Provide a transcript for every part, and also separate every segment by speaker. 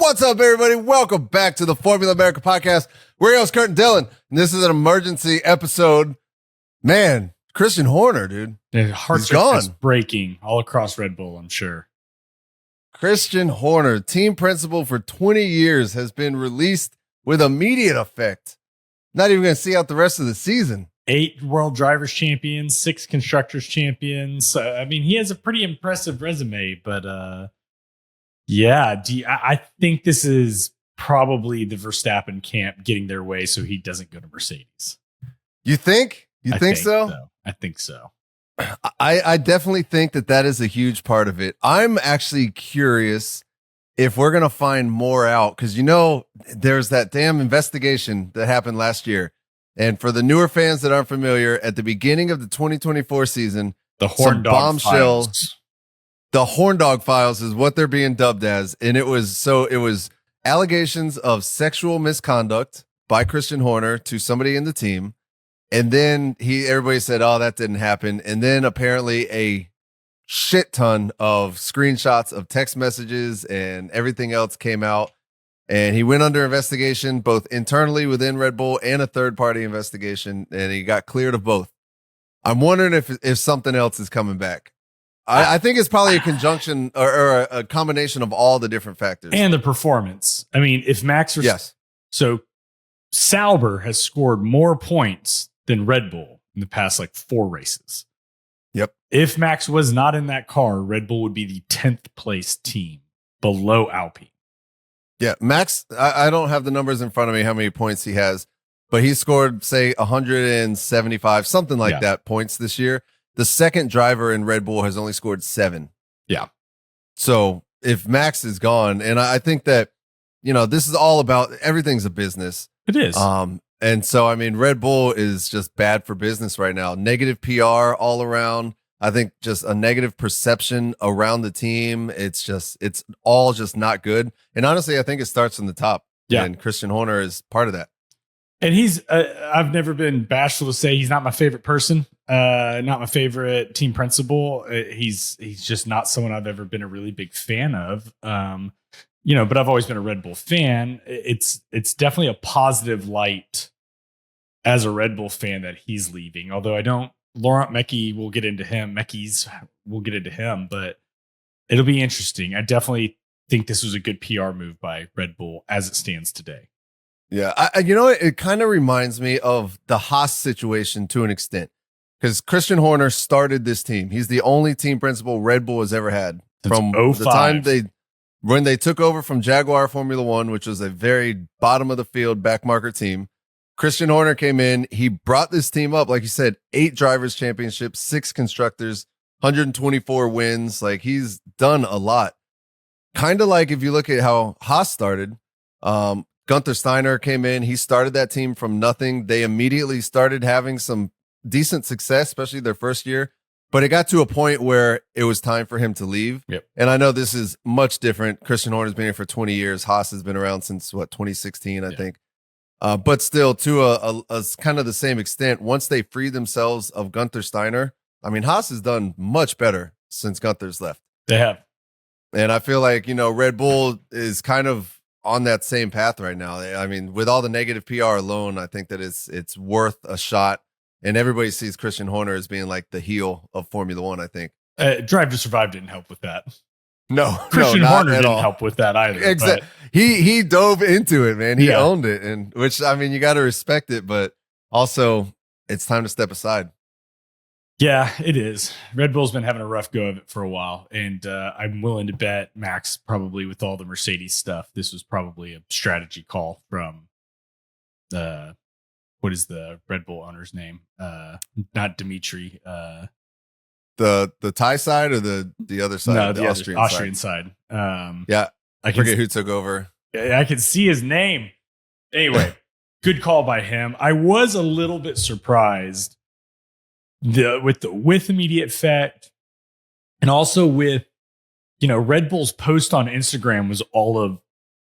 Speaker 1: What's up, everybody? Welcome back to the Formula America podcast. We're your hosts, Kurt and Dylan, and this is an emergency episode. Man, Christian Horner, dude.
Speaker 2: Hearts are just breaking all across Red Bull, I'm sure.
Speaker 1: Christian Horner, team principal for 20 years, has been released with immediate effect. Not even going to see out the rest of the season.
Speaker 2: 8 World Drivers Champions, 6 Constructors Champions. I mean, he has a pretty impressive resume, but I think this is probably the Verstappen camp getting their way so he doesn't go to Mercedes.
Speaker 1: You think? I think so?
Speaker 2: I think so.
Speaker 1: I definitely think that is a huge part of it. I'm actually curious if we're going to find more out because, there's that damn investigation that happened last year. And for the newer fans that aren't familiar, at the beginning of the 2024 season,
Speaker 2: the Horn Dog Files.
Speaker 1: The Horn Dog Files is what they're being dubbed as. And it was allegations of sexual misconduct by Christian Horner to somebody in the team. And then everybody said, oh, that didn't happen. And then apparently a shit ton of screenshots of text messages and everything else came out. And he went under investigation, both internally within Red Bull and a third-party investigation, and he got cleared of both. I'm wondering if something else is coming back. I think it's probably a conjunction or a combination of all the different factors.
Speaker 2: And the performance. I mean, if Max...
Speaker 1: Yes.
Speaker 2: So Sauber has scored more points than Red Bull in the past, 4 races.
Speaker 1: Yep.
Speaker 2: If Max was not in that car, Red Bull would be the 10th place team below Alpine.
Speaker 1: Yeah, Max, I don't have the numbers in front of me, how many points he has, but he scored, say, 175, something like that, points this year. The second driver in Red Bull has only scored 7.
Speaker 2: Yeah.
Speaker 1: So if Max is gone, and I think that, this is all about, everything's a business.
Speaker 2: It is.
Speaker 1: And so, I mean, Red Bull is just bad for business right now. Negative PR all around. I think just a negative perception around the team. It's all just not good. And honestly, I think it starts from the top.
Speaker 2: Yeah.
Speaker 1: And Christian Horner is part of that.
Speaker 2: And he's, I've never been bashful to say he's not my favorite person, not my favorite team principal. He's just not someone I've ever been a really big fan of. But I've always been a Red Bull fan. It's definitely a positive light as a Red Bull fan that he's leaving. Although Laurent Mecchi, we'll get into him. But it'll be interesting. I definitely think this was a good PR move by Red Bull as it stands today.
Speaker 1: Yeah. It kind of reminds me of the Haas situation to an extent because Christian Horner started this team. He's the only team principal Red Bull has ever had from the time when they took over from Jaguar Formula One, which was a very bottom of the field backmarker team. Christian Horner came in. He brought this team up, like you said, 8 drivers championships, 6 constructors, 124 wins. He's done a lot. Kind of like if you look at how Haas started, Gunther Steiner came in. He started that team from nothing. They immediately started having some decent success, especially their first year. But it got to a point where it was time for him to leave.
Speaker 2: Yep.
Speaker 1: And I know this is much different. Christian Horner's been here for 20 years. Haas has been around since 2016, I think. But still, to a kind of the same extent, once they freed themselves of Gunther Steiner, I mean, Haas has done much better since Gunther's left.
Speaker 2: They have.
Speaker 1: And I feel like, Red Bull is kind of on that same path right now. I mean, with all the negative PR alone, I think that it's worth a shot. And everybody sees Christian Horner as being like the heel of Formula One, I think.
Speaker 2: Drive to Survive didn't help with that.
Speaker 1: No,
Speaker 2: Christian
Speaker 1: not
Speaker 2: Horner
Speaker 1: at
Speaker 2: didn't
Speaker 1: all.
Speaker 2: help with that either.
Speaker 1: Exactly. He dove into it, man. He owned it, and which I mean, you got to respect it, but also it's time to step aside.
Speaker 2: Yeah, it is. Red Bull's been having a rough go of it for a while, and I'm willing to bet Max probably with all the Mercedes stuff, this was probably a strategy call from what is the Red Bull owner's name? Not Dimitri.
Speaker 1: The Thai side or the other side?
Speaker 2: No, the Austrian side.
Speaker 1: Yeah, I forget who took over.
Speaker 2: I can see his name. Anyway, good call by him. I was a little bit surprised with immediate effect, and also with Red Bull's post on Instagram was all of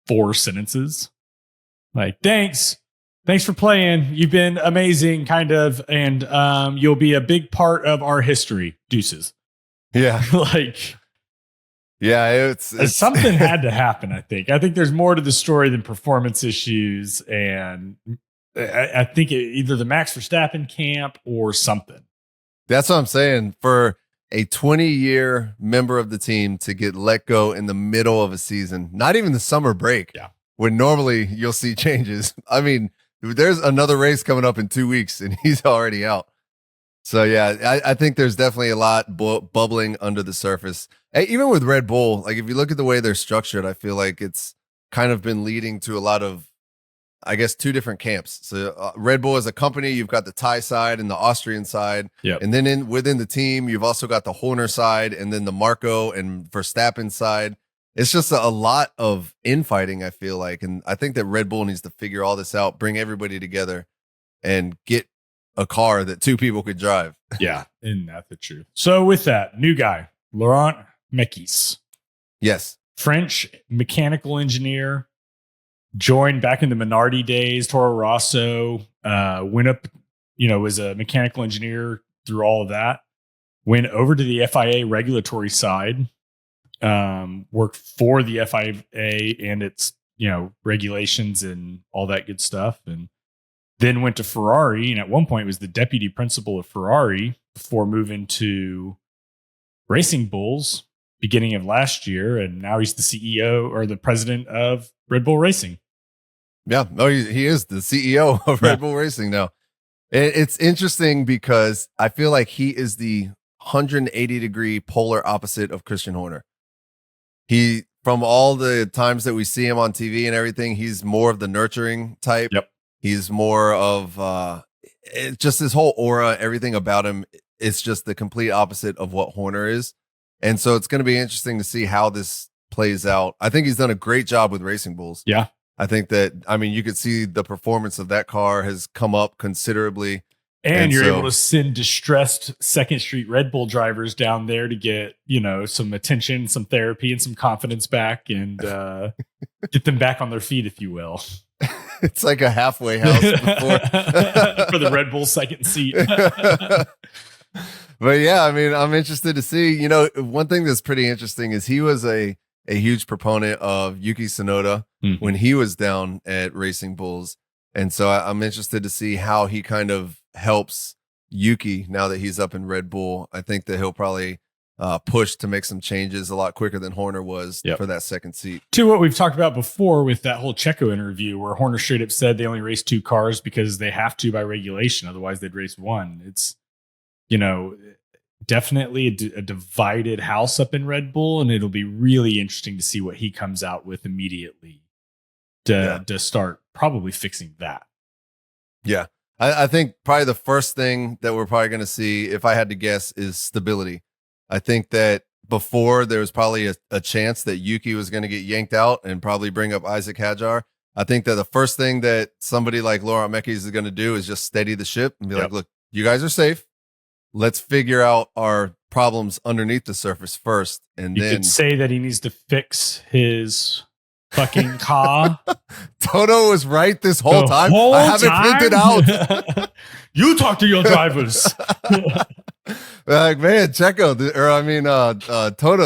Speaker 2: 4 sentences. Like, thanks for playing. You've been amazing, kind of, and you'll be a big part of our history. Deuces.
Speaker 1: Yeah. Yeah, it's
Speaker 2: something had to happen. I think there's more to the story than performance issues, and I think either the Max Verstappen camp or something.
Speaker 1: That's what I'm saying. For a 20-year member of the team to get let go in the middle of a season, not even the summer break, when normally you'll see changes. I mean, there's another race coming up in 2 weeks, and he's already out. So, yeah, I think there's definitely a lot bubbling under the surface. Even with Red Bull, like if you look at the way they're structured, I feel like it's kind of been leading to a lot of, I guess, two different camps. So Red Bull as a company, you've got the Thai side and the Austrian side.
Speaker 2: Yep.
Speaker 1: And then within the team, you've also got the Horner side and then the Marco and Verstappen side. It's just a lot of infighting, I feel like. And I think that Red Bull needs to figure all this out, bring everybody together, and get a car that two people could drive.
Speaker 2: Yeah, isn't that the truth? So with that, new guy, Laurent Mekies.
Speaker 1: Yes.
Speaker 2: French mechanical engineer, joined back in the Minardi days, Toro Rosso, went up, was a mechanical engineer through all of that, went over to the FIA regulatory side, worked for the FIA and its, regulations and all that good stuff. And then went to Ferrari, and at one point was the deputy principal of Ferrari before moving to Racing Bulls beginning of last year. And now he's the CEO or the president of Red Bull Racing.
Speaker 1: Yeah. No, he is the CEO of Red Bull Racing now. It's interesting because I feel like he is the 180-degree polar opposite of Christian Horner. From all the times that we see him on TV and everything, he's more of the nurturing type.
Speaker 2: Yep.
Speaker 1: He's more of just his whole aura, everything about him. It's just the complete opposite of what Horner is. And so it's going to be interesting to see how this plays out. I think he's done a great job with Racing Bulls.
Speaker 2: Yeah.
Speaker 1: I think that, you could see the performance of that car has come up considerably.
Speaker 2: And you're able to send distressed Second Street Red Bull drivers down there to get, some attention, some therapy, and some confidence back, and get them back on their feet, if you will.
Speaker 1: It's like a halfway house before
Speaker 2: for the Red Bull second seat.
Speaker 1: But yeah, I'm interested to see. One thing that's pretty interesting is he was a huge proponent of Yuki Tsunoda when he was down at Racing Bulls. And so I'm interested to see how he kind of helps Yuki now that he's up in Red Bull. I think that he'll probably push to make some changes a lot quicker than Horner was for that second seat.
Speaker 2: To what we've talked about before with that whole Checo interview where Horner straight up said they only race two cars because they have to by regulation. Otherwise they'd race one. It's, definitely a divided house up in Red Bull, and it'll be really interesting to see what he comes out with immediately to start probably fixing that.
Speaker 1: Yeah. I think probably the first thing that we're probably going to see, if I had to guess, is stability. I think that before there was probably a chance that Yuki was going to get yanked out and probably bring up Isaac Hadjar. I think that the first thing that somebody like Laurent Mekies is going to do is just steady the ship and be like, look, you guys are safe. Let's figure out our problems underneath the surface first. And
Speaker 2: you could say that he needs to fix his fucking car.
Speaker 1: Toto was right this whole time. I have it printed out.
Speaker 2: You talk to your drivers.
Speaker 1: Like, man, Toto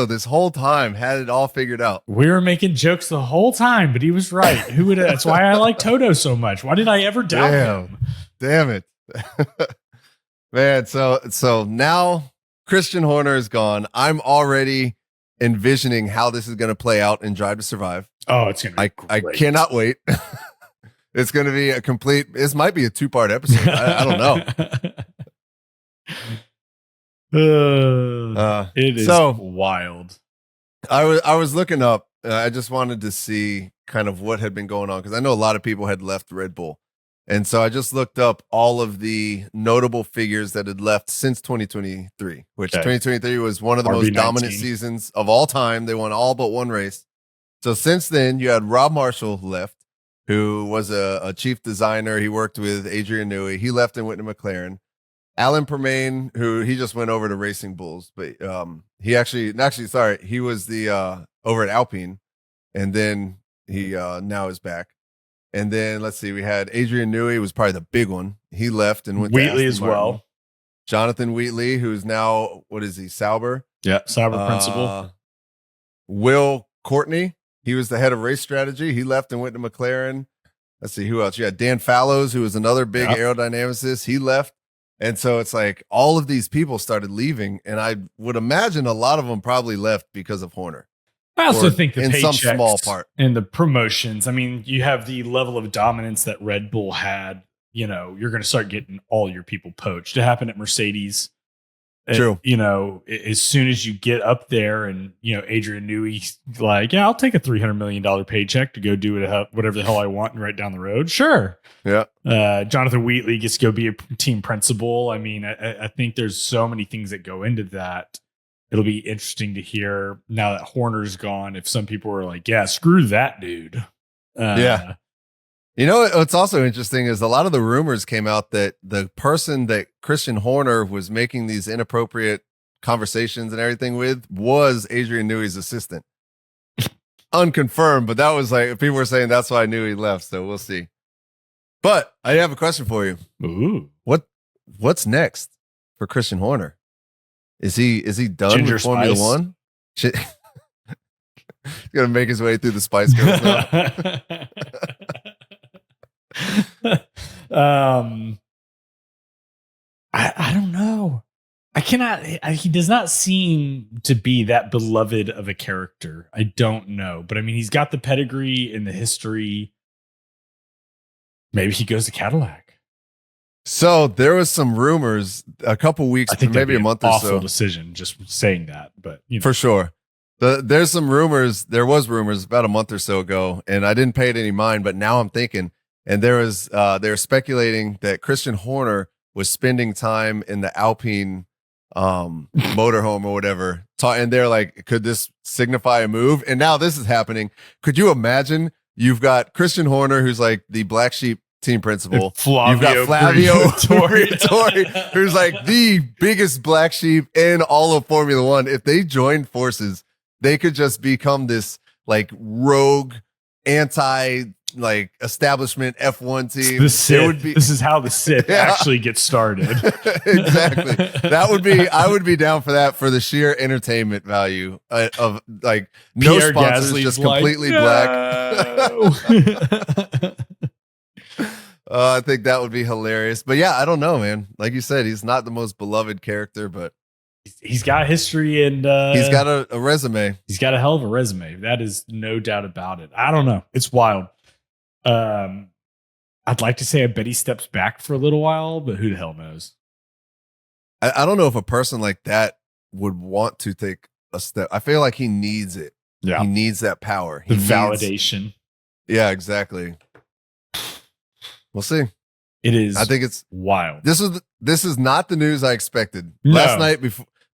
Speaker 1: this whole time had it all figured out.
Speaker 2: We were making jokes the whole time, but he was right. Who would? That's why I like Toto so much. Why did I ever doubt him?
Speaker 1: Damn it. Man, so now Christian Horner is gone. I'm already envisioning how this is going to play out in Drive to Survive.
Speaker 2: Oh, it's going to be great.
Speaker 1: I cannot wait. It's going to be this might be a 2-part episode. I don't
Speaker 2: know. It is wild.
Speaker 1: I was looking up. I just wanted to see kind of what had been going on because I know a lot of people had left Red Bull. And so I just looked up all of the notable figures that had left since 2023, which 2023 was one of the most dominant seasons of all time. They won all but one race. So since then, you had Rob Marshall left, who was a chief designer. He worked with Adrian Newey. He left and went to McLaren. Alan Permain, who he just went over to Racing Bulls, but he he was the over at Alpine, and then he now is back. And then let's see, we had Adrian Newey was probably the big one. He left and went
Speaker 2: Wheatley
Speaker 1: to
Speaker 2: as well.
Speaker 1: Jonathan Wheatley, who's now, what is he, Sauber?
Speaker 2: Yeah, Sauber principal.
Speaker 1: Will Courtney, he was the head of race strategy. He left and went to McLaren. Let's see who else. You had Dan Fallows, who was another big aerodynamicist. He left. And so it's like all of these people started leaving. And I would imagine a lot of them probably left because of Horner.
Speaker 2: I also think the
Speaker 1: in some
Speaker 2: paychecks
Speaker 1: small part
Speaker 2: and the promotions. I mean, you have the level of dominance that Red Bull had. You know, you're going to start getting all your people poached. It happened at Mercedes.
Speaker 1: True.
Speaker 2: You know, as soon as you get up there and, you know, Adrian Newey's like, yeah, I'll take a $300 million paycheck to go do whatever the hell I want and right down the road. Sure.
Speaker 1: Yeah.
Speaker 2: Jonathan Wheatley gets to go be a team principal. I mean, I think there's so many things that go into that. It'll be interesting to hear now that Horner's gone. If some people are like, yeah, screw that dude.
Speaker 1: Yeah. You know, what's also interesting is a lot of the rumors came out that the person that Christian Horner was making these inappropriate conversations and everything with was Adrian Newey's assistant. Unconfirmed, but that was like, people were saying that's why I knew he left. So we'll see. But I have a question for you.
Speaker 2: Ooh.
Speaker 1: What's next for Christian Horner? Is he done
Speaker 2: Ginger
Speaker 1: with Formula
Speaker 2: Spice?
Speaker 1: One? He's gonna make his way through the Spice Girls now.
Speaker 2: I don't know. He does not seem to be that beloved of a character. I don't know. But I mean, he's got the pedigree and the history. Maybe he goes to Cadillac.
Speaker 1: So there was some rumors a couple weeks,
Speaker 2: I think
Speaker 1: maybe a month or
Speaker 2: awful
Speaker 1: so.
Speaker 2: Decision just saying that, but you know.
Speaker 1: For sure. There's some rumors. There was rumors about a month or so ago, and I didn't pay it any mind. But now I'm thinking, and they're speculating that Christian Horner was spending time in the Alpine motorhome or whatever. And they're like, could this signify a move? And now this is happening. Could you imagine? You've got Christian Horner, who's like the black sheep team principal. You've got Flavio Briatore, who's like the biggest black sheep in all of Formula One. If they joined forces, they could just become this like rogue establishment F1 team.
Speaker 2: The Sith. This is how the Sith actually gets started.
Speaker 1: Exactly. I would be down for that for the sheer entertainment value of like no
Speaker 2: Pierre
Speaker 1: sponsors,
Speaker 2: Gasly's
Speaker 1: just
Speaker 2: like,
Speaker 1: completely black. I think that would be hilarious. But yeah, I don't know, man. Like you said, he's not the most beloved character, but
Speaker 2: he's got history and
Speaker 1: he's got a resume.
Speaker 2: He's got a hell of a resume. That is no doubt about it. I don't know. It's wild. I'd like to say I bet he steps back for a little while, but who the hell knows?
Speaker 1: I don't know if a person like that would want to take a step. I feel like he needs it.
Speaker 2: Yeah.
Speaker 1: He needs that power.
Speaker 2: The validation.
Speaker 1: Yeah, exactly. We'll see.
Speaker 2: It is.
Speaker 1: I think it's
Speaker 2: wild.
Speaker 1: This is not the news I expected.
Speaker 2: No.
Speaker 1: Last night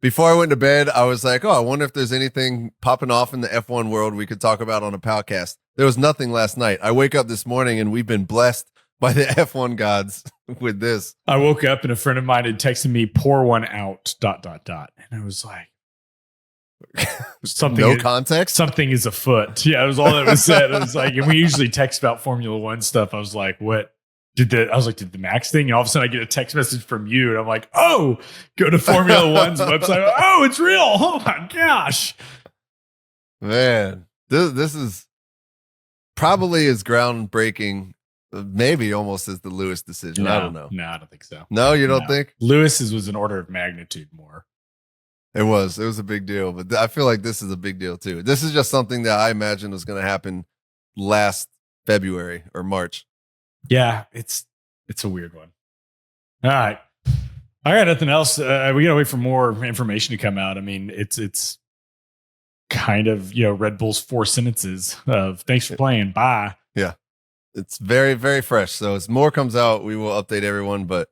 Speaker 1: before I went to bed, I was like, oh, I wonder if there's anything popping off in the F1 world we could talk about on a podcast. There was nothing last night. I wake up this morning and we've been blessed by the F1 gods with this.
Speaker 2: I woke up and a friend of mine had texted me, pour one out, ... And I was like,
Speaker 1: context.
Speaker 2: Something is afoot. Yeah, it was all that was said. It was like, and we usually text about Formula One stuff. I was like, what? Did the Max thing? And all of a sudden I get a text message from you and I'm like, oh, go to Formula One's website. Oh, it's real. Oh my gosh.
Speaker 1: Man, this is probably as groundbreaking, maybe almost as the Lewis decision.
Speaker 2: No,
Speaker 1: I don't know.
Speaker 2: No, I don't think so.
Speaker 1: No, you don't think?
Speaker 2: Lewis's was an order of magnitude more.
Speaker 1: It was a big deal, but I feel like this is a big deal too. This is just something that I imagine was going to happen last February or March.
Speaker 2: Yeah, it's a weird one. All right. I got nothing else. We got to wait for more information to come out. I mean, it's kind of, Red Bull's 4 sentences of thanks for playing. Bye.
Speaker 1: Yeah. It's very, very fresh. So as more comes out, we will update everyone, but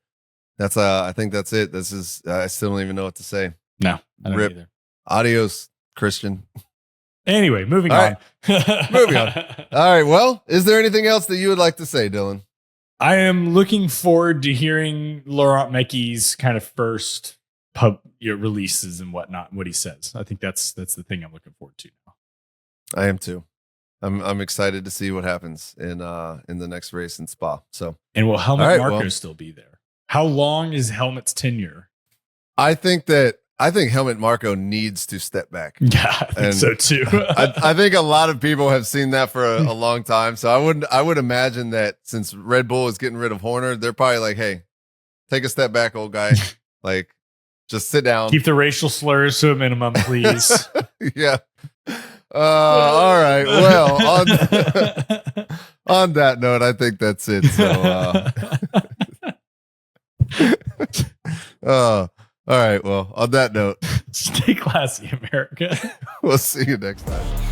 Speaker 1: that's, I think that's it. This is, I still don't even know what to say.
Speaker 2: No, I don't either.
Speaker 1: Adios, Christian.
Speaker 2: Anyway, moving on.
Speaker 1: Moving on. All right. Well, is there anything else that you would like to say, Dylan?
Speaker 2: I am looking forward to hearing Laurent Meki's kind of first releases and whatnot, what he says. I think that's the thing I'm looking forward to now.
Speaker 1: I am too. I'm excited to see what happens in the next race in Spa. So,
Speaker 2: and will Helmut Marko still be there? How long is Helmut's tenure?
Speaker 1: I think that I think Helmut Marko needs to step back.
Speaker 2: Yeah, I think so too.
Speaker 1: I think a lot of people have seen that for a long time. So I would imagine that since Red Bull is getting rid of Horner, they're probably like, hey, take a step back, old guy. Like, just sit down.
Speaker 2: Keep the racial slurs to a minimum, please.
Speaker 1: Yeah. All right. Well, on that note, I think that's it. So, all right. Well, on that note,
Speaker 2: stay classy, America.
Speaker 1: We'll see you next time.